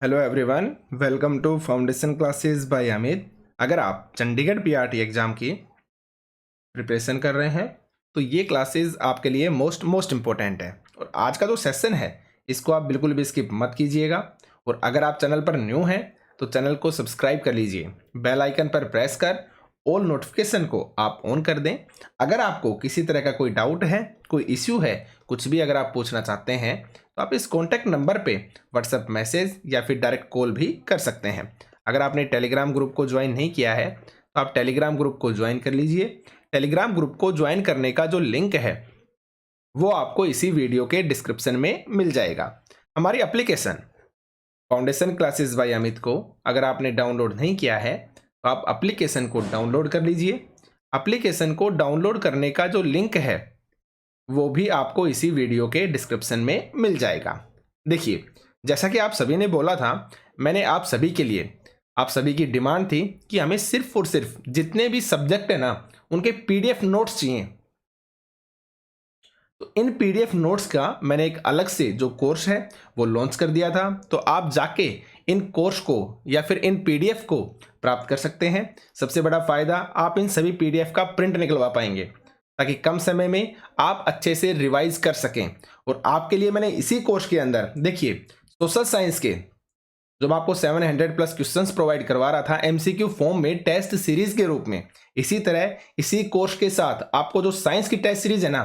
Hello everyone, welcome to foundation classes by Amit. अगर आप Chandigarh PRT exam की प्रिपरेशन कर रहे हैं तो ये क्लासेस आपके लिए मोस्ट इम्पोर्टेंट है। और आज का जो सेशन है इसको आप बिल्कुल भी स्किप मत कीजिएगा। और अगर आप चैनल पर न्यू हैं तो चैनल को सब्सक्राइब कर लीजिए, बेल आइकन पर प्रेस कर ऑल नोटिफिकेशन को आप ऑन कर दें। अगर आपको किसी तरह का कोई डाउट है, कोई इश्यू है, कुछ भी अगर आप पूछना चाहते हैं तो आप इस कॉन्टैक्ट नंबर पे व्हाट्सएप मैसेज या फिर डायरेक्ट कॉल भी कर सकते हैं। अगर आपने टेलीग्राम ग्रुप को ज्वाइन नहीं किया है तो आप टेलीग्राम ग्रुप को ज्वाइन कर लीजिए। टेलीग्राम ग्रुप को ज्वाइन करने का जो लिंक है वो आपको इसी वीडियो के डिस्क्रिप्शन में मिल जाएगा। हमारी application foundation classes by Amit को अगर आपने डाउनलोड नहीं किया है तो आप एप्लीकेशन को डाउनलोड कर लीजिए। एप्लीकेशन को डाउनलोड करने का जो लिंक है वो भी आपको इसी वीडियो के डिस्क्रिप्शन में मिल जाएगा। देखिए, जैसा कि आप सभी ने बोला था, मैंने आप सभी के लिए, आप सभी की डिमांड थी कि हमें सिर्फ और सिर्फ जितने भी सब्जेक्ट है ना उनके पीडीएफ नोट्स चाहिए। तो इन पीडीएफ नोट्स का मैंने एक अलग से जो कोर्स है वो लॉन्च कर दिया था। तो आप जाके इन कोर्स को या फिर इन पीडीएफ को प्राप्त कर सकते हैं। सबसे बड़ा फायदा, आप इन सभी पीडीएफ का प्रिंट निकलवा पाएंगे ताकि कम समय में आप अच्छे से रिवाइज कर सकें। और आपके लिए मैंने इसी कोर्स के अंदर, देखिए, सोशल साइंस के जो मैं आपको 700 प्लस क्वेश्चंस प्रोवाइड करवा रहा था एमसीक्यू फॉर्म में टेस्ट सीरीज के रूप में, इसी तरह इसी कोर्स के साथ आपको जो साइंस की टेस्ट सीरीज है ना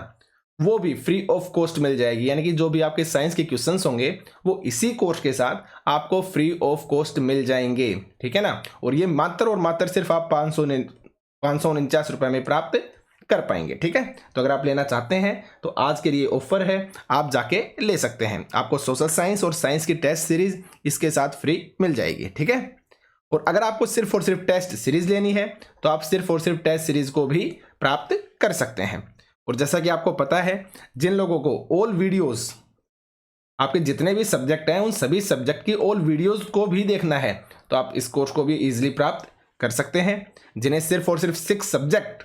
वो भी फ्री ऑफ कॉस्ट मिल जाएगी। यानी कि जो भी आपके साइंस के क्वेश्चंस होंगे वो इसी कोर्स के साथ आपको फ्री ऑफ कॉस्ट मिल जाएंगे, ठीक है ना। और ये मात्र और मात्र सिर्फ आप 549 रुपए में प्राप्त कर पाएंगे, ठीक है। तो अगर आप लेना चाहते हैं तो आज के लिए ऑफर है, आप जाके ले सकते हैं। आपको सोशल साइंस और साइंस की टेस्ट सीरीज इसके साथ फ्री मिल जाएगी, ठीक है। और अगर आपको सिर्फ और सिर्फ टेस्ट सीरीज लेनी है तो आप सिर्फ और सिर्फ टेस्ट सीरीज को भी प्राप्त कर सकते हैं। और जैसा कि आपको पता है, जिन लोगों को ऑल वीडियोस, आपके जितने भी सब्जेक्ट हैं उन सभी सब्जेक्ट की ऑल वीडियोस को भी देखना है तो आप इस कोर्स को भी इजीली प्राप्त कर सकते हैं। जिन्हें सिर्फ और सिर्फ 6 सब्जेक्ट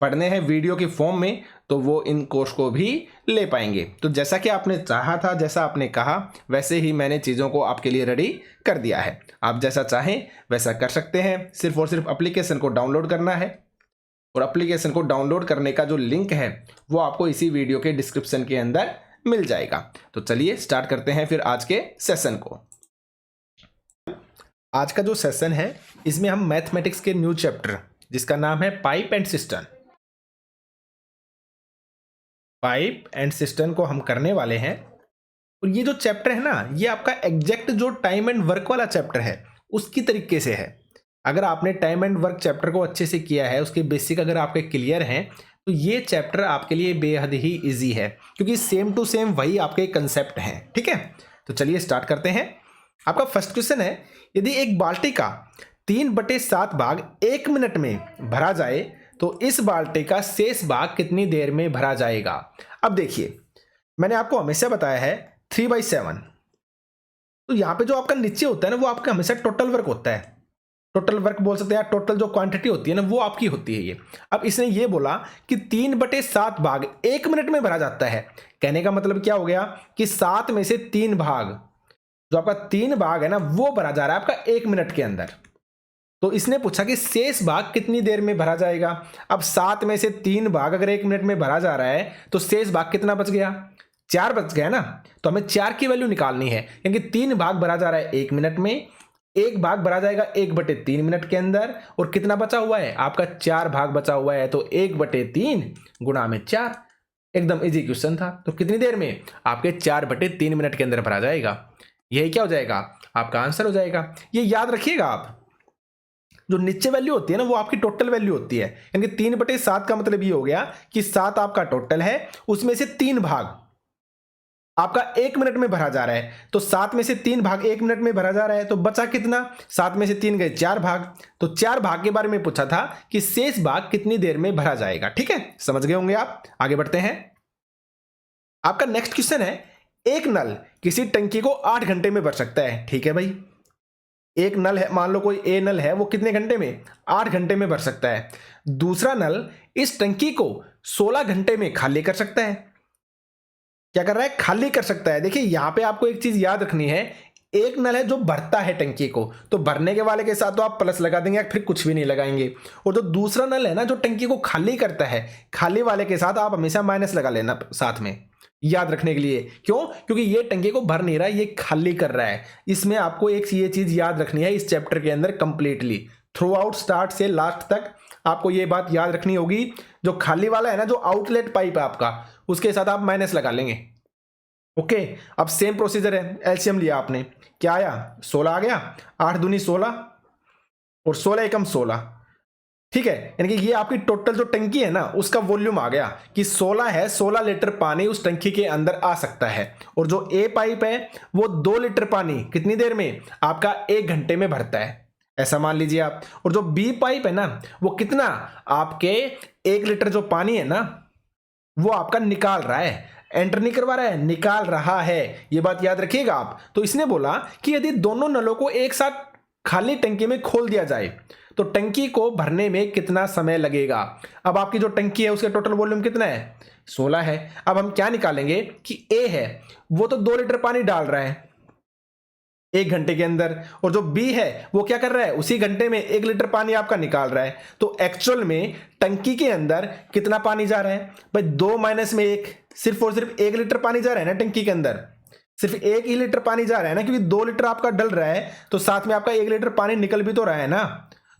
पढ़ने हैं वीडियो के फॉर्म में तो वो इन कोर्स को भी ले पाएंगे। तो जैसा कि आपने चाहा था, जैसा आपने कहा, वैसे ही मैंने चीज़ों को आपके लिए रेडी कर दिया है। आप जैसा चाहें वैसा कर सकते हैं। सिर्फ और सिर्फ एप्लीकेशन को डाउनलोड करना है और एप्लीकेशन को डाउनलोड करने का जो लिंक है वो आपको इसी वीडियो के डिस्क्रिप्शन के अंदर मिल जाएगा। तो चलिए स्टार्ट करते हैं फिर आज के सेशन को। आज का जो सेशन है इसमें हम मैथमेटिक्स के न्यू चैप्टर जिसका नाम है पाइप एंड सिस्टम को हम करने वाले हैं। और ये जो चैप्टर है ना ये आपका एग्जैक्ट जो टाइम एंड वर्क वाला चैप्टर है उसकी तरीके से है। अगर आपने टाइम एंड वर्क चैप्टर को अच्छे से किया है, उसके बेसिक अगर आपके क्लियर हैं तो ये चैप्टर आपके लिए बेहद ही इजी है क्योंकि सेम टू सेम वही आपके कंसेप्ट हैं, ठीक है। तो चलिए स्टार्ट करते हैं। आपका फर्स्ट क्वेश्चन है, यदि एक बाल्टी का 3/7 भाग 1 मिनट में भरा जाए तो इस बाल्टी का शेष भाग कितनी देर में भरा जाएगा। अब देखिए, मैंने आपको हमेशा बताया है 3/7। तो यहाँ पे जो आपका नीचे होता है ना वो आपका हमेशा टोटल वर्क होता है। टोटल वर्क बोल सकते हैं, टोटल जो क्वांटिटी होती है ना वो आपकी होती है ये। अब इसने ये बोला कि 3/7 भाग 1 मिनट में भरा जाता है। कहने का मतलब क्या हो गया कि 7 में से 3 भाग, जो आपका 3 भाग है ना वो भरा जा रहा है आपका 1 मिनट के अंदर। तो इसने पूछा कि शेष भाग कितनी देर में भरा जाएगा। अब 7 में से 3 भाग अगर 1 मिनट में भरा जा रहा है तो शेष भाग कितना बच गया, 4 बच गया ना। तो हमें 4 की वैल्यू निकालनी है क्योंकि 3 भाग भरा जा रहा है 1 मिनट में, 1 भाग भरा जाएगा 1/3 मिनट के अंदर, और कितना बचा हुआ है आपका 4 भाग बचा हुआ है। तो 1/3 गुणा में 4, एकदम इजी क्वेश्चन था। तो कितनी देर में आपके 4/3 मिनट के अंदर भरा जाएगा, यही क्या हो जाएगा आपका आंसर हो जाएगा। ये याद रखिएगा आप, जो नीचे वैल्यू होती है ना वो आपकी टोटल वैल्यू होती है। यानी 3/7 का मतलब ये हो गया कि 7 आपका टोटल है, उसमें से 3 भाग आपका 1 मिनट में भरा जा रहा है। तो 7 में से 3 भाग 1 मिनट में भरा जा रहा है तो बचा कितना, 7 में से 3 गए 4 भाग। तो 4 भाग के बारे में पूछा था कि शेष भाग कितनी देर में भरा जाएगा, ठीक है। समझ गए होंगे आप। आगे बढ़ते हैं। आपका नेक्स्ट क्वेश्चन है, एक नल किसी टंकी को 8 घंटे में भर सकता है, ठीक है भाई। एक नल है, मान लो कोई ए नल है, वो कितने घंटे में, 8 घंटे में भर सकता है। दूसरा नल इस टंकी को 16 घंटे में खाली कर सकता है। क्या कर रहा है, खाली कर सकता है। देखिए यहां पे आपको एक चीज याद रखनी है, एक नल है जो भरता है टंकी को, तो भरने के वाले के साथ तो आप प्लस लगा देंगे या फिर कुछ भी नहीं लगाएंगे। और जो दूसरा नल है ना जो टंकी को खाली करता है, खाली वाले के साथ आप हमेशा माइनस लगा लेना साथ में, याद रखने के लिए। क्यों? क्योंकि ये टंकी को भर नहीं रहा है, ये खाली कर रहा है। इसमें आपको एक ये चीज याद रखनी है इस चैप्टर के अंदर कंप्लीटली, थ्रू आउट स्टार्ट से लास्ट तक आपको ये बात याद रखनी होगी। जो खाली वाला है ना, जो आउटलेट पाइप है आपका, उसके साथ आप माइनस लगा लेंगे। ओके, अब सेम प्रोसीजर है, एलसीएम लिया आपने, क्या आया? 16 आ गया, 8 दूनी 16 और 16 एकम 16, ठीक है। यानी कि ये आपकी टोटल जो टंकी है ना उसका वॉल्यूम आ गया कि 16 है, 16 लीटर पानी उस टंकी के अंदर आ सकता है। और जो ए पाइप है वो 2 लीटर पानी कितनी देर में? आपका 1 घंटे में भरता है, ऐसा मान लीजिए आप। और जो बी पाइप है ना वो कितना? आपके 1 लीटर जो पानी है ना वो आपका निकाल रहा है, एंटर नहीं करवा रहा है, निकाल रहा है। ये बात याद रखिएगा आप। तो इसने बोला कि यदि दोनों नलों को एक साथ खाली टंकी में खोल दिया जाए तो टंकी को भरने में कितना समय लगेगा। अब आपकी जो टंकी है उसका टोटल वॉल्यूम कितना है? 16 है। अब हम क्या निकालेंगे कि ए है वो तो 2 लीटर पानी डाल रहा है 1 घंटे के अंदर, और जो बी है वो क्या कर रहा है? उसी घंटे में 1 लीटर पानी आपका निकाल रहा है। तो एक्चुअल में टंकी के अंदर कितना पानी जा रहा है भाई? 2 माइनस में 1, सिर्फ और सिर्फ 1 लीटर पानी जा रहा है ना टंकी के अंदर, सिर्फ 1 ही लीटर पानी जा रहा है ना, क्योंकि 2 लीटर आपका डल रहा है तो साथ में आपका 1 लीटर पानी निकल भी तो रहा है ना।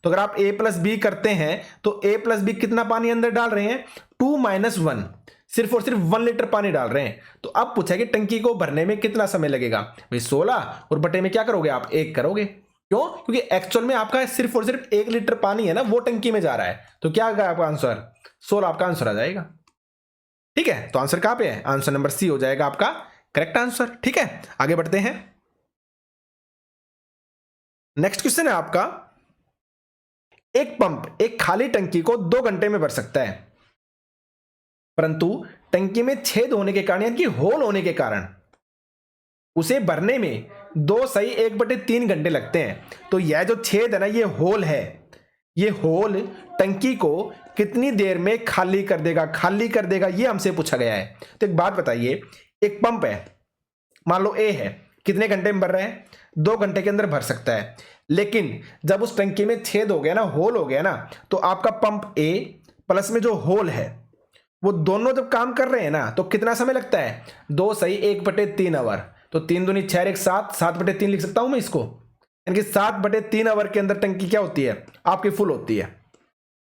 तो अगर आप a प्लस बी करते हैं तो a प्लस बी कितना पानी अंदर डाल रहे हैं? 2 माइनस 1, सिर्फ और सिर्फ 1 लीटर पानी डाल रहे हैं। तो अब पूछा कि टंकी को भरने में कितना समय लगेगा भाई? 16 और बटे में क्या करोगे आप? 1 करोगे। क्यों? क्योंकि एक्चुअल में आपका सिर्फ और सिर्फ 1 लीटर पानी है ना वो टंकी में जा रहा है। तो क्या आएगा आपका आंसर? 16 आपका आंसर आ जाएगा। ठीक है, तो आंसर कहां पे है? आंसर नंबर सी हो जाएगा आपका करेक्ट आंसर। ठीक है, आगे बढ़ते हैं। नेक्स्ट क्वेश्चन है आपका, एक पंप एक खाली टंकी को 2 घंटे में भर सकता है, परंतु टंकी में छेद होने के कारण यानी कि होल होने के कारण उसे भरने में 2 सही 1/3 घंटे लगते हैं। तो यह जो छेद है ना ये होल है, ये होल टंकी को कितनी देर में खाली कर देगा? खाली कर देगा, ये हमसे पूछा गया है। तो एक बात बताइए, एक पंप है, मान लो ए है, कितने घंटे में भर रहा है? 2 घंटे के अंदर भर सकता है। लेकिन जब उस टंकी में छेद हो गया ना, होल हो गया ना, तो आपका पंप ए प्लस में जो होल है वो दोनों जब काम कर रहे हैं ना तो कितना समय लगता है? 2 सही 1/3 आवर। तो 3 दूनी 6 1 7, 7/3 लिख सकता हूं मैं इसको, यानी कि 7/3 आवर के अंदर टंकी क्या होती है? आपकी फुल होती है।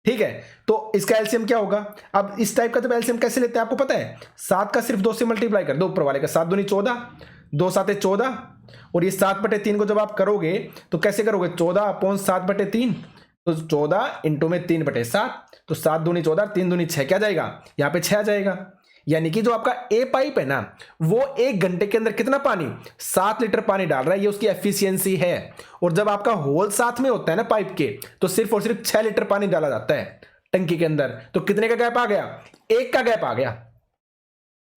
ठीक है, तो इसका एलसीएम क्या होगा? अब इस टाइप का जब एलसीएम कैसे लेते हैं आपको पता है? 7 का सिर्फ 2 से मल्टीप्लाई कर दो, ऊपर वाले का 7 दूनी 14, 2 7 14, और ये 7/3 को जब आप करोगे तो कैसे करोगे? 14/7/3, तो 14 इंटू में 3/7, तो 7 दूनी 14, 3 दूनी 6, क्या जाएगा? यहाँ पे 6 आ जाएगा। यानी कि जो आपका ए पाइप है ना वो 1 घंटे के अंदर कितना पानी? 7 लीटर पानी डाल रहा है, ये उसकी एफिशिएंसी है। और जब आपका होल साथ में होता है ना पाइप के, तो सिर्फ और सिर्फ 6 लीटर पानी डाला जाता है टंकी के अंदर। तो कितने का गैप आ गया? 1 का गैप आ गया।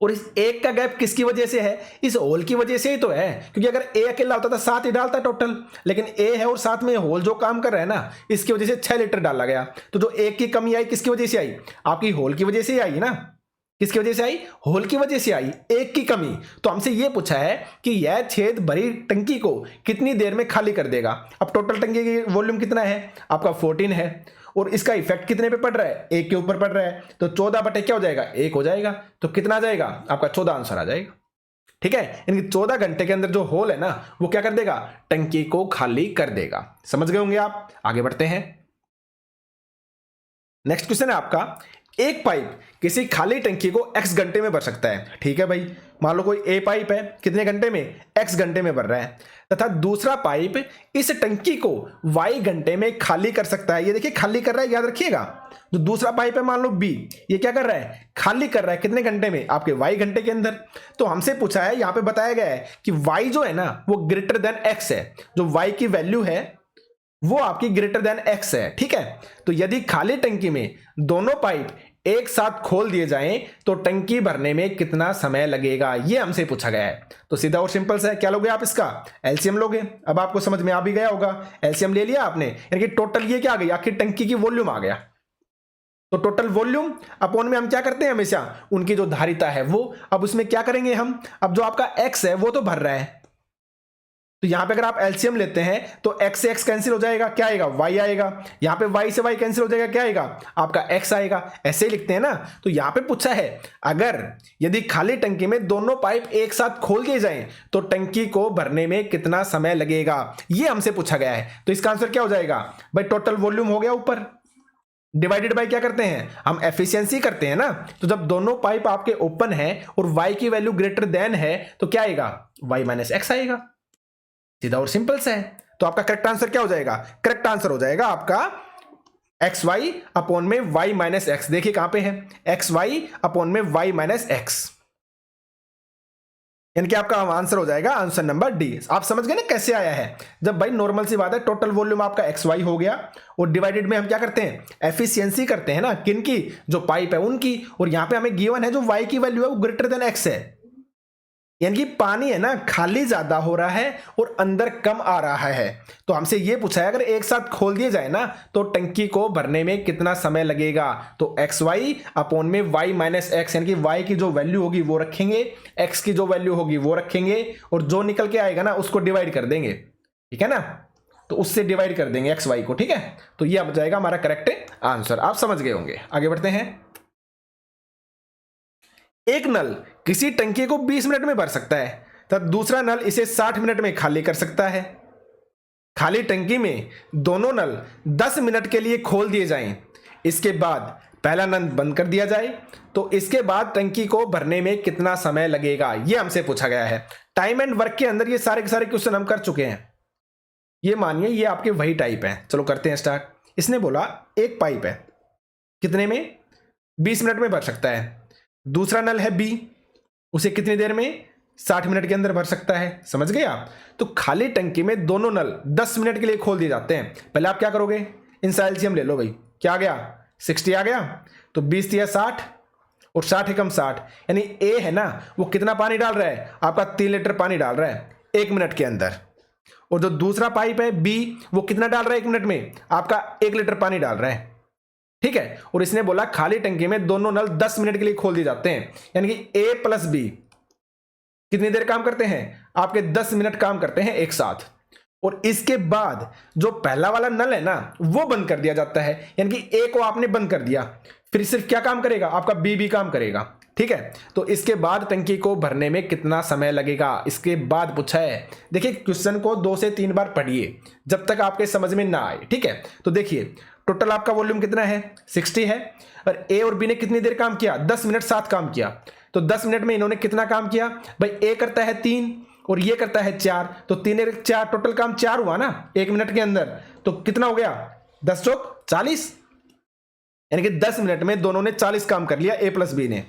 और इस 1 का गैप किसकी वजह से है? इस होल की वजह से ही तो है, क्योंकि अगर ए अकेला होता था 7 ही डालता टोटल, लेकिन ए है और साथ में होल जो काम कर रहा है ना, इसकी वजह से 6 लीटर डाला गया। तो जो 1 की कमी आई किसकी वजह से आई? आपकी होल की वजह से ही आई ना। किसकी वजह से आई? होल की वजह से आई, 1 की कमी। तो हमसे यह पूछा है कि यह छेद भरी टंकी को कितनी देर में खाली कर देगा। अब टोटल टंकी की वॉल्यूम कितना है? आपका 14 है, और इसका इफेक्ट कितने पे पड़ रहा है? 1 के ऊपर पड़ रहा है, तो 14 बटे क्या हो जाएगा? 1 हो जाएगा। तो कितना आ जाएगा? आपका 14 आंसर आ जाएगा। ठीक है, यानी 14 घंटे के अंदर जो होल है ना वो क्या कर देगा? टंकी को खाली कर देगा। समझ गए होंगे आप। आगे बढ़ते हैं। नेक्स्ट क्वेश्चन है आपका, एक पाइप किसी खाली टंकी को x घंटे में भर सकता है। ठीक है भाई, मान लो कोई ए पाइप है, कितने घंटे में? x घंटे में भर रहा है, तथा दूसरा पाइप इस टंकी को y घंटे में खाली कर सकता है। ये देखिए खाली कर रहा है, याद रखिएगा। जो दूसरा पाइप है मान लो b, ये क्या कर रहा है? खाली कर रहा है, कितने घंटे में? आपके y घंटे के अंदर। तो हमसे पूछा है, यहां पे बताया गया है कि y जो है ना वो ग्रेटर देन x है, जो y की वैल्यू है वो आपकी ग्रेटर देन x है। ठीक है, तो यदि खाली टंकी में दोनों पाइप एक साथ खोल दिए जाएं तो टंकी भरने में कितना समय लगेगा, ये हमसे पूछा गया है। तो सीधा और सिंपल सा है, क्या लोगे आप? इसका एलसीएम लोगे। अब आपको समझ में आ भी गया होगा, एलसीएम ले लिया आपने, यानी कि टोटल ये क्या आ गई? आखिर टंकी की वॉल्यूम आ गया। तो टोटल वॉल्यूम अपॉन में हम क्या करते हैं हमेशा? उनकी जो धारिता है वो। अब उसमें क्या करेंगे हम? अब जो आपका एक्स है वो तो भर रहा है, तो यहां पे अगर आप एलसीएम लेते हैं तो x से x कैंसिल हो जाएगा, क्या आएगा, y आएगा। यहां पे y से y कैंसिल हो जाएगा, क्या आएगा, आपका x आएगा। ऐसे ही लिखते हैं ना। तो यहां पे पूछा है अगर यदि खाली टंकी में दोनों पाइप एक साथ खोल दिए जाएं तो टंकी को भरने में कितना समय लगेगा, ये हमसे पूछा गया है। तो इसका आंसर क्या हो जाएगा भाई, टोटल वॉल्यूम हो गया ऊपर, डिवाइडेड बाय क्या करते हैं हम, एफिशिएंसी करते हैं ना। तो जब दोनों पाइप आपके ओपन है और y की वैल्यू ग्रेटर देन है तो क्या आएगा, y माइनस एक्स आएगा। सीधा और सिंपल सा है। तो आपका करेक्ट आंसर क्या हो जाएगा, करेक्ट आंसर हो जाएगा आपका एक्स वाई अपॉन में y माइनस एक्स। देखिए कहां पे है, एक्स वाई अपॉन में y माइनस एक्स, यानी कि आपका आंसर हो जाएगा आंसर नंबर डी। आप समझ गए ना कैसे आया है। जब भाई नॉर्मल सी बात है, टोटल वॉल्यूम आपका एक्स वाई हो गया और डिवाइडेड में हम क्या करते हैं, एफिशिएंसी करते हैं ना, किनकी, जो पाइप है उनकी। और यहां पे हमें गिवन है जो वाई की वैल्यू है वो ग्रेटर देन एक्स है, यानी कि पानी है ना खाली ज्यादा हो रहा है और अंदर कम आ रहा है। तो हमसे ये पूछा है अगर एक साथ खोल दिए जाए ना तो टंकी को भरने में कितना समय लगेगा। तो एक्स वाई अपॉन में वाई माइनस एक्स, यानी कि वाई की जो वैल्यू होगी वो रखेंगे, एक्स की जो वैल्यू होगी वो रखेंगे और जो निकल के आएगा ना उसको डिवाइड कर देंगे, ठीक है ना। तो उससे डिवाइड कर देंगे एक्स वाई को, ठीक है। तो ये आ जाएगा हमारा करेक्ट आंसर। आप समझ गए होंगे। आगे बढ़ते हैं। एक नल किसी टंकी को 20 मिनट में भर सकता है तब दूसरा नल इसे 60 मिनट में खाली कर सकता है। खाली टंकी में दोनों नल 10 मिनट के लिए खोल दिए जाएं, इसके बाद पहला नल बंद कर दिया जाए तो इसके बाद टंकी को भरने में कितना समय लगेगा, यह हमसे पूछा गया है। टाइम एंड वर्क के अंदर ये सारे के सारे क्वेश्चन हम कर चुके हैं। ये मानिए ये आपके वही टाइप हैं। चलो करते हैं स्टार्ट। इसने बोला एक पाइप है, कितने में, 20 मिनट में भर सकता है। दूसरा नल है बी, उसे कितनी देर में, 60 मिनट के अंदर भर सकता है। समझ गए आप। तो खाली टंकी में दोनों नल 10 मिनट के लिए खोल दिए जाते हैं। पहले आप क्या करोगे, इनसा एलसीएम ले लो भाई, क्या आ गया, 60 आ गया। तो 20 दिया 60 और 60 एकम 60, यानी ए है ना वो कितना पानी डाल रहा है, आपका 3 लीटर पानी डाल रहा है 1 मिनट के अंदर। और जो दूसरा पाइप है बी वो कितना डाल रहा है 1 मिनट में, आपका 1 लीटर पानी डाल रहा है, ठीक है। और इसने बोला खाली टंकी में दोनों नल 10 मिनट के लिए खोल दिए जाते हैं, यानी कि ए प्लस बी कितनी देर काम करते हैं, आपके 10 मिनट काम करते हैं एक साथ। और इसके बाद जो पहला वाला नल है ना वो बंद कर दिया जाता है, यानी कि ए को आपने बंद कर दिया, फिर सिर्फ क्या काम करेगा, आपका बी भी काम करेगा, ठीक है। तो इसके बाद टंकी को भरने में कितना समय लगेगा, इसके बाद पूछा है। देखिए क्वेश्चन को 2 से 3 बार पढ़िए जब तक आपके समझ में ना आए, ठीक है। तो देखिए टोटल आपका वॉल्यूम कितना है, 60 है। और ए और बी ने कितनी देर काम किया, 10 मिनट साथ काम किया। तो 10 मिनट में इन्होंने कितना काम किया भाई, ए करता है 3 और ये करता है 4, तो 3 और 4 टोटल काम 4 हुआ ना 1 मिनट के अंदर। तो कितना हो गया, 10 चौक 40, यानी कि 10 मिनट में दोनों ने 40 काम कर लिया ए प्लस बी ने।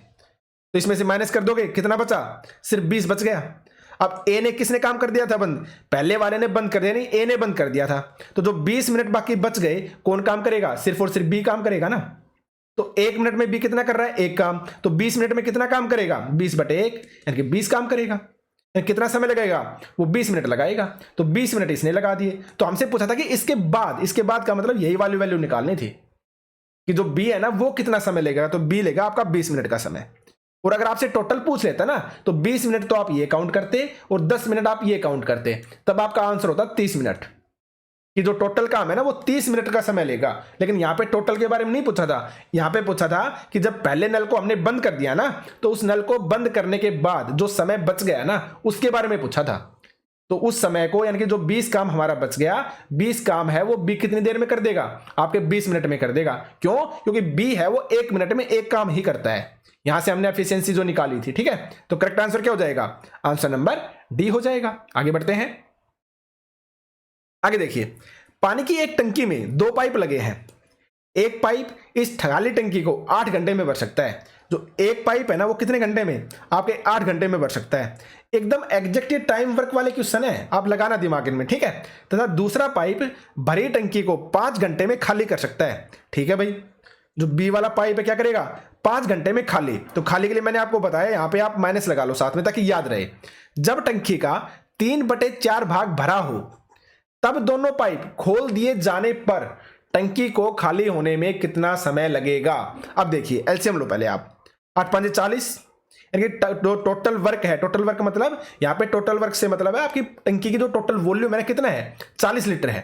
तो इसमें से माइनस कर दोगे कितना बचा, सिर्फ 20 बच गया। अब ए ने किसने काम कर दिया था बंद, पहले वाले ने बंद कर दिया, नहीं ए ने बंद कर दिया था। तो जो 20 मिनट बाकी बच गए कौन काम करेगा, सिर्फ और सिर्फ बी काम करेगा ना। तो 1 मिनट में बी कितना कर रहा है, एक काम। तो 20 मिनट में कितना काम करेगा, 20/1, यानी कि 20 काम करेगा। कितना समय लगेगा, वो 20 मिनट लगाएगा। तो 20 मिनट इसने लगा दिए। तो हमसे पूछा था कि इसके बाद का मतलब यही वाली वैल्यू निकालनी थी कि जो बी है ना वो कितना समय लेगा। तो बी लेगा आपका 20 मिनट का समय। और अगर आपसे टोटल पूछ लेता ना तो 20 मिनट तो आप ये काउंट करते और 10 मिनट आप ये काउंट करते, तब आपका आंसर होता 30 मिनट। कि जो टोटल काम है ना वो 30 मिनट का समय लेगा। लेकिन यहां पे टोटल के बारे में नहीं पूछा था, यहां पे पूछा था कि जब पहले नल को हमने बंद कर दिया ना तो उस नल को बंद करने के बाद जो समय बच गया ना उसके बारे में पूछा था। तो उस समय को यानी कि जो 20 काम हमारा बच गया, 20 काम है वो बी कितनी देर में कर देगा, आपके 20 मिनट में कर देगा। क्यों, क्योंकि बी है वो 1 मिनट में एक काम ही करता है। यहां से हमने एफिशिएंसी जो निकाली थी, ठीक है। तो करेक्ट आंसर क्या हो जाएगा, आंसर नंबर डी हो जाएगा। आगे बढ़ते हैं। आगे देखिए, पानी की एक टंकी में 2 पाइप लगे हैं। एक पाइप इस खाली टंकी को 8 घंटे में भर सकता है। जो एक पाइप है ना वो कितने घंटे में, आपके 8 घंटे में भर सकता है। एकदम एग्जैक्ट टाइम वर्क वाले क्वेश्चन है, आप लगाना दिमाग में, ठीक है। तथा दूसरा पाइप भरी टंकी को 5 घंटे में खाली कर सकता है। ठीक है भाई, जो बी वाला पाइप है क्या करेगा, 5 घंटे में खाली। तो खाली के लिए मैंने आपको बताया, यहां पे आप माइनस लगा लो साथ में ताकि याद रहे। जब टंकी का 3/4 भाग भरा हो तब दोनों पाइप खोल दिए जाने पर टंकी को खाली होने में कितना समय लगेगा। अब देखिए एलसीएम लो पहले आप, 8×5 = 40, यानी कि टोटल वर्क है, टोटल वर्क मतलब यहां पे टोटल वर्क से मतलब है आपकी टंकी की जो टोटल वॉल्यूम है कितना है 40 लीटर है।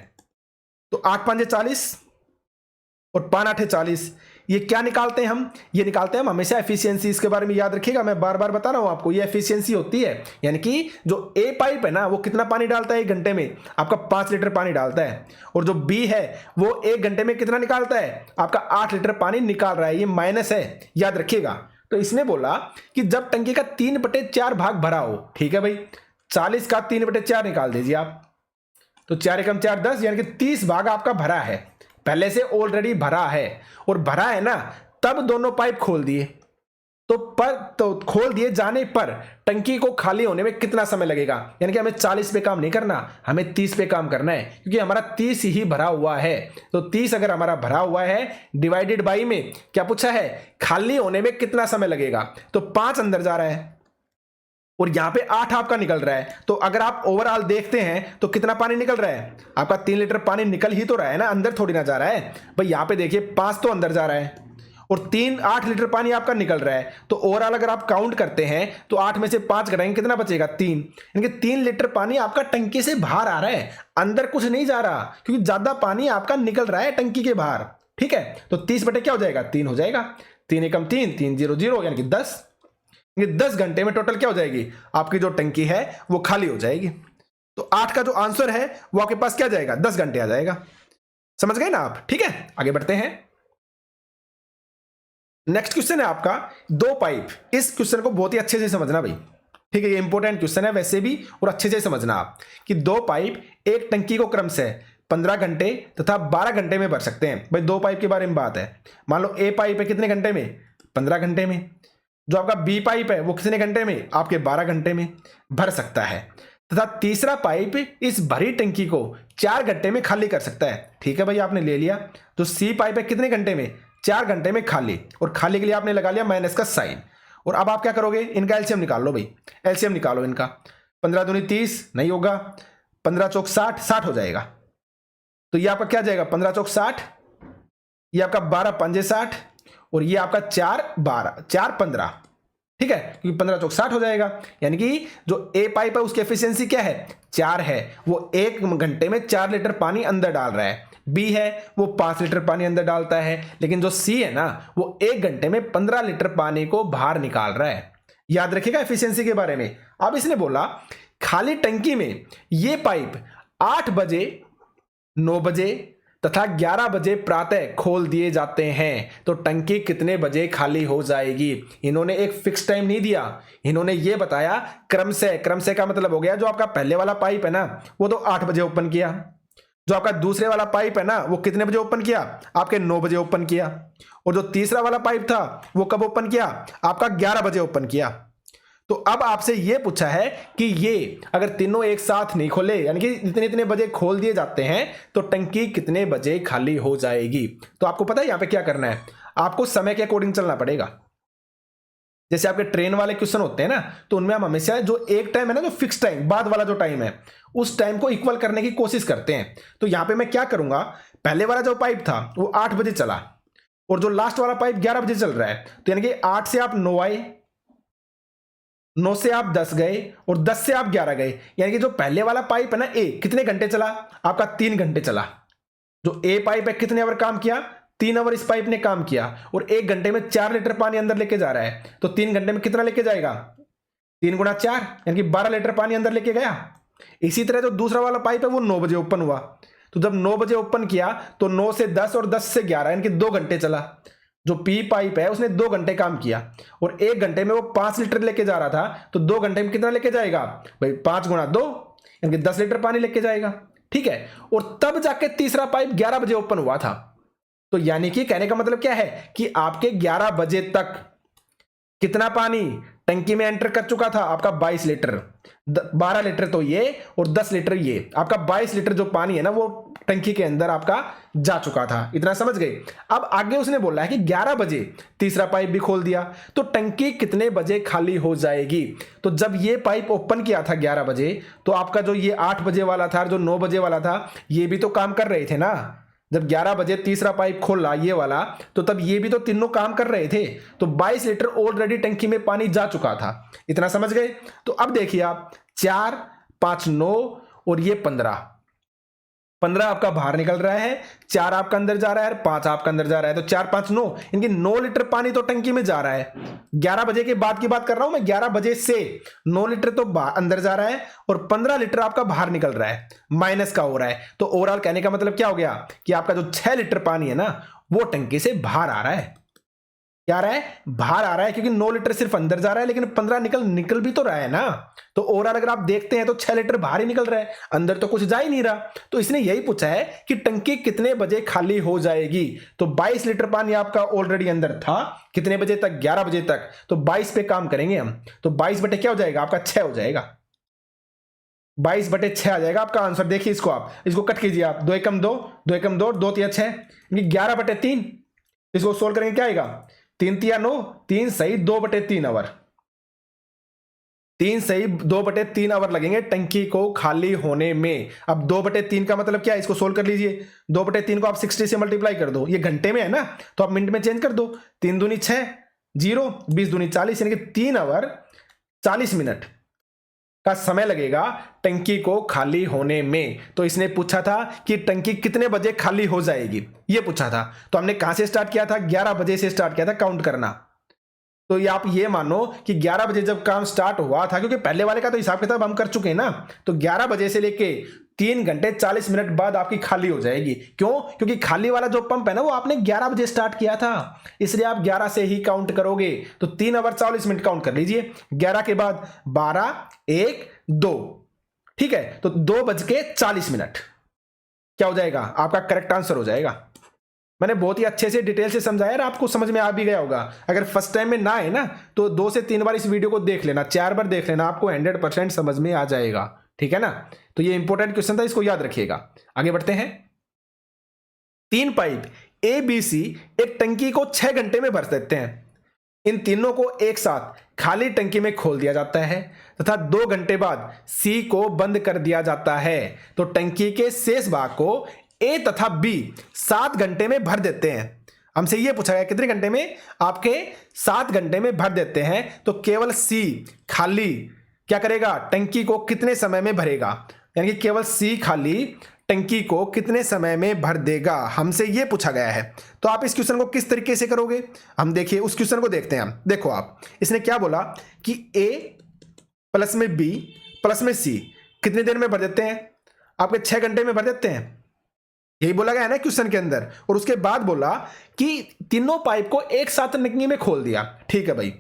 तो 8 5 40 और 5 8 40, ये क्या निकालते हैं हम, ये निकालते हैं हम हमेशा एफिशिएंसी। इसके बारे में याद रखिएगा, मैं बार बार बता रहा हूं आपको, ये एफिशिएंसी होती है। यानी कि जो ए पाइप है ना वो कितना पानी डालता है 1 घंटे में, आपका 5 लीटर पानी डालता है। और जो बी है वो 1 घंटे में कितना निकालता है, आपका 8 लीटर पानी निकाल रहा है। ये माइनस है, याद रखिएगा। तो इसने बोला कि जब टंकी का 3/4 भाग भरा हो, ठीक है भाई, 40 का 3/4 निकाल दीजिए आप, तो 4 एकम 4 10, यानी कि 30 भाग आपका भरा है, पहले से ऑलरेडी भरा है। और भरा है ना, तब दोनों पाइप खोल दिए, तो खोल दिए जाने पर टंकी को खाली होने में कितना समय लगेगा। यानी कि हमें 40 पे काम नहीं करना, हमें 30 पे काम करना है, क्योंकि हमारा 30 ही भरा हुआ है। तो 30 अगर हमारा भरा हुआ है, डिवाइडेड बाई में क्या पूछा है, खाली होने में कितना समय लगेगा। तो 5 अंदर जा रहा है और यहां पे 8 आपका निकल रहा है। तो अगर आप ओवरऑल देखते हैं तो कितना पानी निकल रहा है, आपका 3 लीटर पानी निकल ही तो रहा है ना, अंदर थोड़ी ना जा रहा है भाई। यहां पे देखिए 5 तो अंदर जा रहा है और 8 लीटर पानी आपका निकल रहा है। तो ओवरऑल अगर आप काउंट करते हैं तो 8 में से 5 घटाएंगे कितना बचेगा, 3। यानी कि 3 लीटर पानी आपका टंकी से बाहर आ रहा है, अंदर कुछ नहीं जा रहा, क्योंकि ज्यादा पानी आपका निकल रहा है टंकी के बाहर। ठीक है, तो 30 बटे क्या हो जाएगा, 3 हो जाएगा। 3 एकम 3, 3 0 0, यानी कि 10। 10 घंटे में टोटल क्या हो जाएगी, आपकी जो टंकी है वो खाली हो जाएगी। तो 8 का जो आंसर है वो आपके पास क्या जाएगा, 10 घंटे आ जाएगा। समझ गए ना आप। ठीक है, आगे बढ़ते हैं। नेक्स्ट क्वेश्चन है आपका 2 पाइप। इस क्वेश्चन को बहुत ही अच्छे से समझना भाई, ठीक है, ये इंपॉर्टेंट क्वेश्चन है वैसे भी, और अच्छे से समझना आप कि 2 पाइप एक टंकी को क्रमशः 15 घंटे तथा 12 घंटे में भर सकते हैं। भाई 2 पाइप के बारे में बात है। मान लो ए पाइप है कितने घंटे में, 15 घंटे में। जो आपका बी पाइप है वो कितने घंटे में, आपके 12 घंटे में भर सकता है। तथा तीसरा पाइप इस भरी टंकी को 4 घंटे में खाली कर सकता है। ठीक है भाई, आपने ले लिया। जो सी पाइप है कितने घंटे में, 4 घंटे में खाली, और खाली के लिए आपने लगा लिया माइनस का साइन। और अब आप क्या करोगे, इनका एलसीएम निकाल लो भाई, एलसीएम निकालो इनका। 15 दूनी 30 नहीं होगा, 15 चौक 60, 60 हो जाएगा। तो ये आपका क्या जाएगा, 15 चौक 60, ये आपका 12 पंजे 60, और ये आपका 4 12 4 15। ठीक है, क्योंकि 15 चौक 60 हो जाएगा। यानी कि जो ए पाइप है उसकी एफिशिएंसी क्या है, 4 है, वो 1 घंटे में 4 लीटर पानी अंदर डाल रहा है। बी है वो 5 लीटर पानी अंदर डालता है, लेकिन जो सी है ना वो 1 घंटे में 15 लीटर पानी को बाहर निकाल रहा है। याद रखिएगा एफिशिएंसी के बारे में। अब इसने बोला खाली टंकी में ये पाइप 8 बजे, 9 बजे तथा 11 बजे प्रातः खोल दिए जाते हैं, तो टंकी कितने बजे खाली हो जाएगी। इन्होंने एक फिक्स टाइम नहीं दिया, इन्होंने ये बताया क्रम से। क्रम से का मतलब हो गया जो आपका पहले वाला पाइप है ना वो तो 8 बजे ओपन किया, जो आपका दूसरे वाला पाइप है ना वो कितने बजे ओपन किया, आपके 9 बजे ओपन किया, और जो तीसरा वाला पाइप था वो कब ओपन किया, आपका 11 बजे ओपन किया। तो अब आपसे ये पूछा है कि ये अगर तीनों एक साथ नहीं खोले, यानी कि इतने इतने बजे खोल दिए जाते हैं, तो टंकी कितने बजे खाली हो जाएगी। तो आपको पता है यहां पे क्या करना है, आपको समय के अकॉर्डिंग चलना पड़ेगा। जैसे आपके ट्रेन वाले क्वेश्चन होते हैं ना, तो उनमें हम हमेशा जो एक टाइम है ना, जो फिक्स टाइम बाद वाला जो टाइम है, उस टाइम को इक्वल करने की कोशिश करते हैं। तो यहां पे मैं क्या करूंगा, पहले वाला जो पाइप था वो 8 बजे चला, और जो लास्ट वाला पाइप 11 बजे चल रहा है, तो यानी कि 8 से आप 9 आए, 9 से आप 10 गए, और 10 से आप 11 गए। यानी कि जो पहले वाला पाइप है ना ए, कितने घंटे चला, आपका 3 घंटे चला। जो ए पाइप है कितने आवर काम किया, 3 आवर इस पाइप ने काम किया, और 1 घंटे में 4 लीटर पानी अंदर लेके जा रहा है, तो 3 घंटे में कितना लेके जाएगा, 3 गुणा 4, यानी कि 12 लीटर पानी अंदर लेके गया। इसी तरह जो दूसरा वाला पाइप है वो 9 बजे ओपन हुआ, तो जब 9 बजे ओपन किया तो 9 से 10 और 10 से 11, यानी कि 2 घंटे चला। जो पी पाइप है उसने 2 घंटे काम किया, और 1 घंटे में वो 5 लीटर लेके जा रहा था, तो 2 घंटे में कितना लेके जाएगा भाई, 5 गुणा 2, यानी कि 10 लीटर पानी लेके जाएगा। ठीक है, और तब जाके तीसरा पाइप 11 बजे ओपन हुआ था। तो यानी कि कहने का मतलब क्या है कि आपके 11 बजे तक कितना पानी टंकी में एंटर कर चुका था, आपका 22 लीटर। 12 लीटर तो ये और 10 लीटर ये, आपका 22 लीटर जो पानी है ना वो टंकी के अंदर आपका जा चुका था। इतना समझ गए। अब आगे उसने बोला है कि 11 बजे तीसरा पाइप भी खोल दिया, तो टंकी कितने बजे खाली हो जाएगी। तो जब ये पाइप ओपन किया था 11 बजे, तो आपका जो ये 8 बजे वाला था और जो 9 बजे वाला था, ये भी तो काम कर रहे थे ना। जब 11 बजे तीसरा पाइप खोला ये वाला, तो तब ये भी तो तीनों काम कर रहे थे, तो 22 लीटर ऑलरेडी टंकी में पानी जा चुका था। इतना समझ गए? तो अब देखिए आप, 4 5 9 और ये 15 आपका बाहर निकल रहा है, 4 आपका अंदर जा रहा है, 5 आपका अंदर जा रहा है, तो 4 5 9, इनकी 9 लीटर पानी तो टंकी में जा रहा है। 11 बजे के बाद की बात कर रहा हूं मैं, 11 बजे से 9 लीटर तो अंदर जा रहा है और 15 लीटर आपका बाहर निकल रहा है, माइनस का हो रहा है। तो ओवरऑल कहने का मतलब क्या हो गया कि आपका जो 6 लीटर पानी है ना, वो टंकी से बाहर आ रहा है। क्या आ रहा है? बाहर आ रहा है, क्योंकि 9 लीटर सिर्फ अंदर जा रहा है, लेकिन 15 निकल भी तो रहा है ना। तो ओवरऑल अगर आप देखते हैं तो 6 लीटर बाहर ही निकल रहा है, अंदर तो कुछ जा ही नहीं रहा। तो इसने यही पूछा है कि टंकी कितने बजे खाली हो जाएगी। तो 22 लीटर पानी आपका ऑलरेडी अंदर था, कितने बजे तक? 11 बजे तक। तो 22 पे काम करेंगे हम, तो 22 बटे क्या हो जाएगा आपका? 6 हो जाएगा। 22 बटे 6 आ जाएगा आपका आंसर। देखिए इसको, आप इसको कट कीजिए आप, 2 एकम 2, 2 एकम 2, 2 तिया 6, 11 बटे 3। इसको सोल्व करेंगे क्या आएगा? 3 तिया 9, 3 सही 2 बटे 3 आवर, 3 सही 2 बटे 3 आवर लगेंगे टंकी को खाली होने में। अब 2 बटे 3 का मतलब क्या है? इसको सोल्व कर लीजिए। 2 बटे 3 को आप 60 से मल्टीप्लाई कर दो, ये घंटे में है ना, तो आप मिनट में चेंज कर दो। 3 दूनी 6, 0, 20 दूनी 40, यानी कि 3 आवर 40 मिनट का समय लगेगा टंकी को खाली होने में। तो इसने पूछा था कि टंकी कितने बजे खाली हो जाएगी, ये पूछा था। तो हमने कहां से स्टार्ट किया था? 11 बजे से स्टार्ट किया था काउंट करना। तो ये आप ये मानो कि 11 बजे जब काम स्टार्ट हुआ था, क्योंकि पहले वाले का तो हिसाब किताब हम कर चुके हैं ना, तो 11 बजे से लेके 3 घंटे 40 मिनट बाद आपकी खाली हो जाएगी। क्यों? क्योंकि खाली वाला जो पंप है ना, वो आपने 11 बजे स्टार्ट किया था, इसलिए आप 11 से ही काउंट करोगे। तो 3 आवर 40 मिनट काउंट कर लीजिए। 11 के बाद 12, 1, 2, ठीक है, तो 2:40 क्या हो जाएगा? आपका करेक्ट आंसर हो जाएगा। मैंने बहुत ही अच्छे से डिटेल से समझाया और आपको समझ में आ भी गया होगा। अगर फर्स्ट टाइम में ना है ना, तो 2 से 3 बार इस वीडियो को देख लेना, 4 बार देख लेना, आपको 100% समझ में आ जाएगा। ठीक है ना? तो ये इंपॉर्टेंट क्वेश्चन था, इसको याद रखिएगा। आगे बढ़ते हैं। 3 पाइप ए बी सी एक टंकी को 6 घंटे में भर सकते हैं। इन तीनों को एक साथ खाली टंकी में खोल दिया जाता है तथा 2 घंटे बाद सी को बंद कर दिया जाता है। तो टंकी के शेष भाग को ए तथा बी 7 घंटे में भर देते हैं। हमसे यह पूछा गया कितने घंटे में? आपके 7 घंटे में भर देते हैं। तो केवल सी खाली क्या करेगा? टंकी को कितने समय में भरेगा? यानी कि केवल सी खाली टंकी को कितने समय में भर देगा, हमसे यह पूछा गया है। तो आप इस क्वेश्चन को किस तरीके से करोगे, हम देखिए उस क्वेश्चन को देखते हैं हम। देखो आप, इसने क्या बोला कि ए प्लस में बी प्लस में सी कितनी देर में भर देते हैं? आपके 6 घंटे में भर देते हैं, यही बोला गया है ना क्वेश्चन के अंदर। और उसके बाद बोला कि तीनों पाइप को एक साथ टंकी में खोल दिया। ठीक है भाई,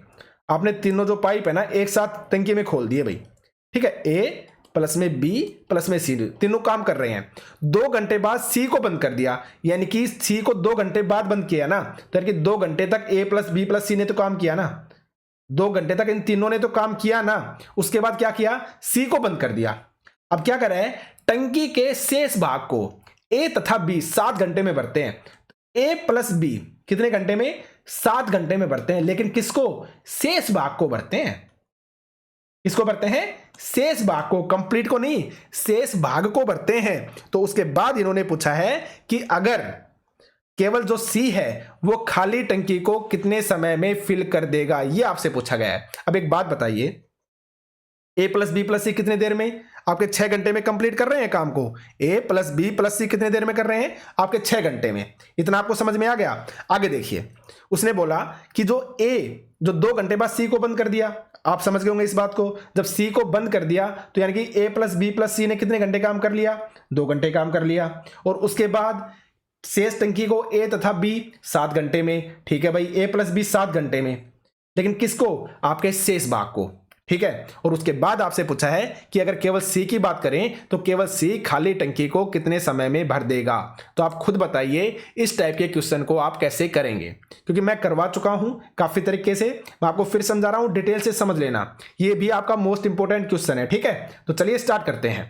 आपने तीनों जो पाइप है ना एक साथ टंकी में खोल दिए भाई। ठीक है, ए प्लस में बी प्लस में सी, तीनों काम कर रहे हैं। 2 घंटे बाद सी को बंद कर दिया, यानी कि सी को 2 घंटे बाद बंद किया ना, तो यानी कि 2 घंटे तक ए प्लस बी प्लस सी ने तो काम किया ना, 2 घंटे तक इन तीनों ने तो काम किया ना। उसके बाद क्या किया? सी को बंद कर दिया। अब क्या कर रहे हैं? टंकी के शेष भाग को ए तथा बी 7 घंटे में भरते हैं। ए प्लस बी कितने घंटे में? 7 घंटे में भरते हैं। लेकिन किसको? शेष भाग को भरते हैं। किसको भरते हैं? शेष भाग को, कंप्लीट को नहीं, शेष भाग को भरते हैं। तो उसके बाद इन्होंने पूछा है कि अगर केवल जो सी है वो खाली टंकी को कितने समय में फिल कर देगा, ये आपसे पूछा गया है। अब एक बात बताइए, ए प्लस बी प्लस सी कितने देर में? आपके 6 घंटे में कंप्लीट कर रहे हैं काम को। ए प्लस बी प्लस सी कितने देर में कर रहे हैं? आपके 6 घंटे में। इतना आपको समझ में आ गया? आगे देखिए, उसने बोला कि जो ए जो 2 घंटे बाद सी को बंद कर दिया, आप समझ गए होंगे इस बात को। जब सी को बंद कर दिया तो यानी कि ए प्लस बी प्लस सी ने कितने घंटे काम कर लिया? 2 घंटे काम कर लिया। और उसके बाद शेष टंकी को ए तथा बी 7 घंटे में। ठीक है भाई, ए प्लस बी 7 घंटे में, लेकिन किसको? आपके शेष भाग को। ठीक है, और उसके बाद आपसे पूछा है कि अगर केवल सी की बात करें तो केवल सी खाली टंकी को कितने समय में भर देगा। तो आप खुद बताइए इस टाइप के क्वेश्चन को आप कैसे करेंगे, क्योंकि मैं करवा चुका हूं काफी तरीके से। मैं आपको फिर समझा रहा हूं, डिटेल से समझ लेना। ये भी आपका मोस्ट इंपोर्टेंट क्वेश्चन है। ठीक है, तो चलिए स्टार्ट करते हैं।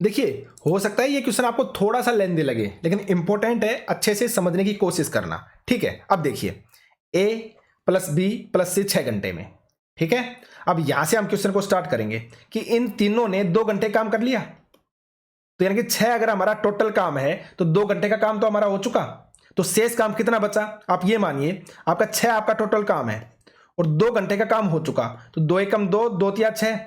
देखिए, हो सकता है ये क्वेश्चन आपको थोड़ा सा लेंदी लगे, लेकिन इंपॉर्टेंट है, अच्छे से समझने की कोशिश करना। ठीक है, अब देखिए, ए प्लस बी प्लस सी 6 घंटे में। ठीक है, अब यहां से हम क्वेश्चन को स्टार्ट करेंगे कि इन तीनों ने 2 घंटे काम कर लिया। तो यानी कि 6 अगर हमारा टोटल काम है तो 2 घंटे का काम तो हमारा हो चुका, तो शेष काम कितना बचा? आप ये मानिए आपका 6 आपका टोटल काम है और 2 घंटे का काम हो चुका, तो 2 एकम 2, 2 तिया 6।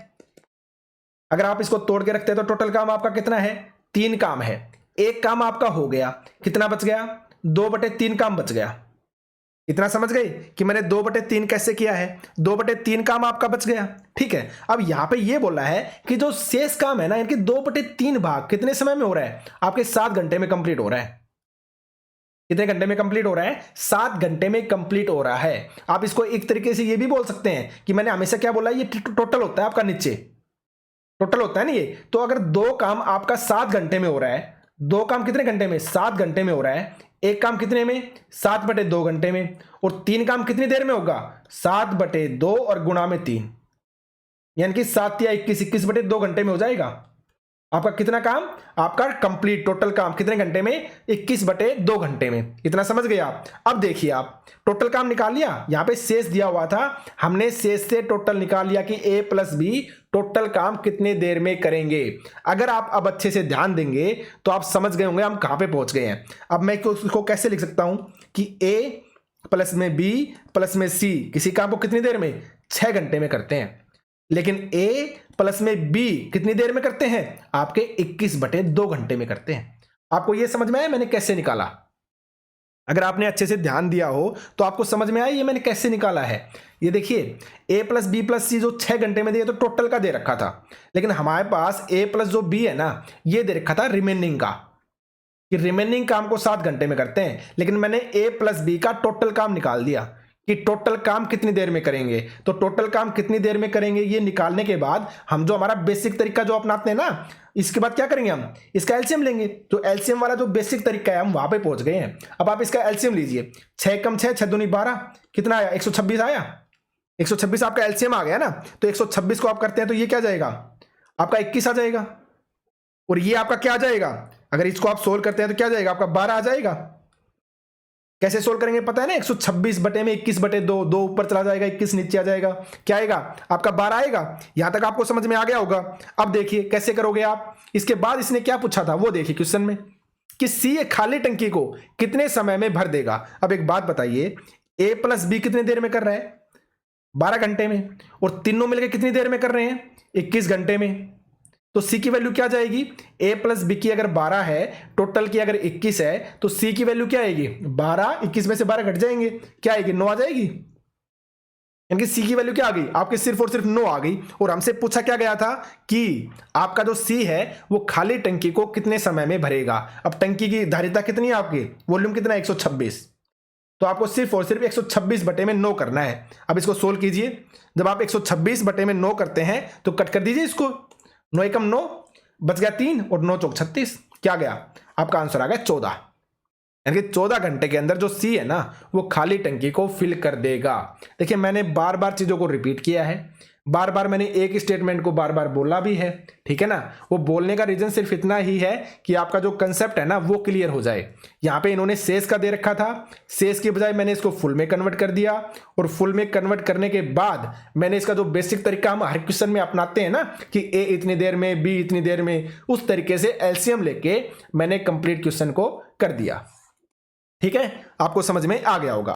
अगर आप इसको तोड़ के रखते हैं तो टोटल काम आपका कितना है? 3 काम है। एक काम आपका हो गया, कितना बच गया? 2/3 काम बच गया। इतना समझ गए कि मैंने 2/3 कैसे किया है? 2/3 काम आपका बच गया। ठीक है, अब यहां पे ये बोला है कि जो शेष काम है ना, इनके 2/3 भाग कितने समय में हो रहा है? आपके 7 घंटे में कंप्लीट हो रहा है। कितने घंटे में कंप्लीट हो रहा है? 7 घंटे में कंप्लीट हो रहा है। आप इसको एक तरीके से ये भी बोल सकते हैं कि मैंने हमेशा क्या बोला, ये टोटल होता है आपका, नीचे टोटल होता है ना ये। तो अगर 2 काम आपका 7 घंटे में हो रहा है, 2 काम कितने घंटे में? 7 घंटे में हो रहा है। एक काम कितने में? 7/2 घंटे में। और 3 काम कितनी देर में होगा? 7/2 और गुणा में 3, यानी कि 7 या 21, 21/2 घंटे में हो जाएगा आपका कितना काम? आपका कंप्लीट टोटल काम कितने घंटे में? 21/2 घंटे में। इतना समझ गए आप? अब देखिए, आप टोटल काम निकाल लिया, यहां पे शेष दिया हुआ था, हमने शेष से टोटल निकाल लिया कि a + b टोटल काम कितने देर में करेंगे। अगर आप अब अच्छे से ध्यान देंगे तो आप समझ गए होंगे हम कहां पे पहुंच गए हैं। अब मैं इसको कैसे लिख सकता हूं कि a प्लस में b प्लस में c किसी काम को कितनी देर में? 6 घंटे में करते हैं, लेकिन a प्लस में b कितनी देर में करते हैं? आपके 21/2 घंटे में करते हैं। आपको यह समझ में आया मैंने कैसे निकाला? अगर आपने अच्छे से ध्यान दिया हो तो आपको समझ में आया ये मैंने कैसे निकाला है। ये देखिए, a + b + c जो 6 घंटे में दिया तो टोटल का दे रखा था, लेकिन हमारे पास a + जो b है ना, ये दे रखा था रिमेनिंग का, कि रिमेनिंग काम को 7 घंटे में करते हैं। लेकिन मैंने a + b का टोटल काम निकाल दिया कि टोटल काम कितनी देर में करेंगे। तो टोटल काम कितनी देर में करेंगे ये निकालने के बाद हम जो हमारा बेसिक तरीका जो अपनाते हैं ना, इसके बाद क्या करेंगे, हम इसका एलसीएम लेंगे। तो एलसीएम वाला जो बेसिक तरीका है हम वहां पे पहुंच गए हैं। अब आप इसका एलसीएम लीजिए, 6 × 6 = 6 × 12 कितना आया? 126 आया। 126 आपका एलसीएम आ गया ना, तो 126 को आप करते हैं तो ये क्या जाएगा? आपका 21 आ जाएगा। और ये आपका क्या आ जाएगा? अगर इसको आप सोल्व करते हैं तो क्या जाएगा? आपका 12 आ जाएगा। कैसे सोल्व करेंगे पता है ना? 126/21/2, 2 ऊपर चला जाएगा, 21 नीचे आ जाएगा, क्या आएगा? आपका 12 आएगा। यहां तक आपको समझ में आ गया होगा। अब देखिए कैसे करोगे आप। इसके बाद इसने क्या पूछा था वो देखिए क्वेश्चन में, कि सी एक खाली टंकी को कितने समय में भर देगा। अब एक बात बताइए, a + b कितनी देर में कर रहा है? 12 घंटे में। और तीनों मिलकर कितनी देर में कर रहे हैं? 21 घंटे में। तो C की वैल्यू क्या जाएगी? a + b की अगर 12 है, टोटल की अगर 21 है, तो C की वैल्यू क्या आएगी? 12, 21 में से 12 घट जाएंगे, क्या आएगी? 9 आ जाएगी। यानी कि C की वैल्यू क्या आ गई? आपकी सिर्फ और सिर्फ 9 आ गई। और हमसे पूछा क्या गया था कि आपका जो C है वो खाली टंकी को कितने समय में भरेगा। अब टंकी की धारिता कितनी है आपकी? वॉल्यूम कितना है? 126। तो आपको सिर्फ और सिर्फ 126/9 करना है। अब इसको सोल्व कीजिए। जब आप 126/9 करते हैं तो कट कर दीजिए इसको, 9 एकम 9, बच गया 3 और 9 चौक 36, क्या गया? आपका आंसर आ गया 14। यानी कि 14 घंटे के अंदर जो सी है ना वो खाली टंकी को फिल कर देगा। देखिए मैंने बार बार चीजों को रिपीट किया है, बार बार मैंने एक स्टेटमेंट को बार बार बोला भी है, ठीक है ना। वो बोलने का रीजन सिर्फ इतना ही है कि आपका जो कंसेप्ट है ना वो क्लियर हो जाए। यहाँ पे इन्होंने शेष का दे रखा था, शेष की बजाय मैंने इसको फुल में कन्वर्ट कर दिया, और फुल में कन्वर्ट करने के बाद मैंने इसका जो बेसिक तरीका हम हर क्वेश्चन में अपनाते हैं ना कि ए इतनी देर में, बी इतनी देर में, उस तरीके से एलसीएम लेके मैंने कंप्लीट क्वेश्चन को कर दिया। ठीक है, आपको समझ में आ गया होगा।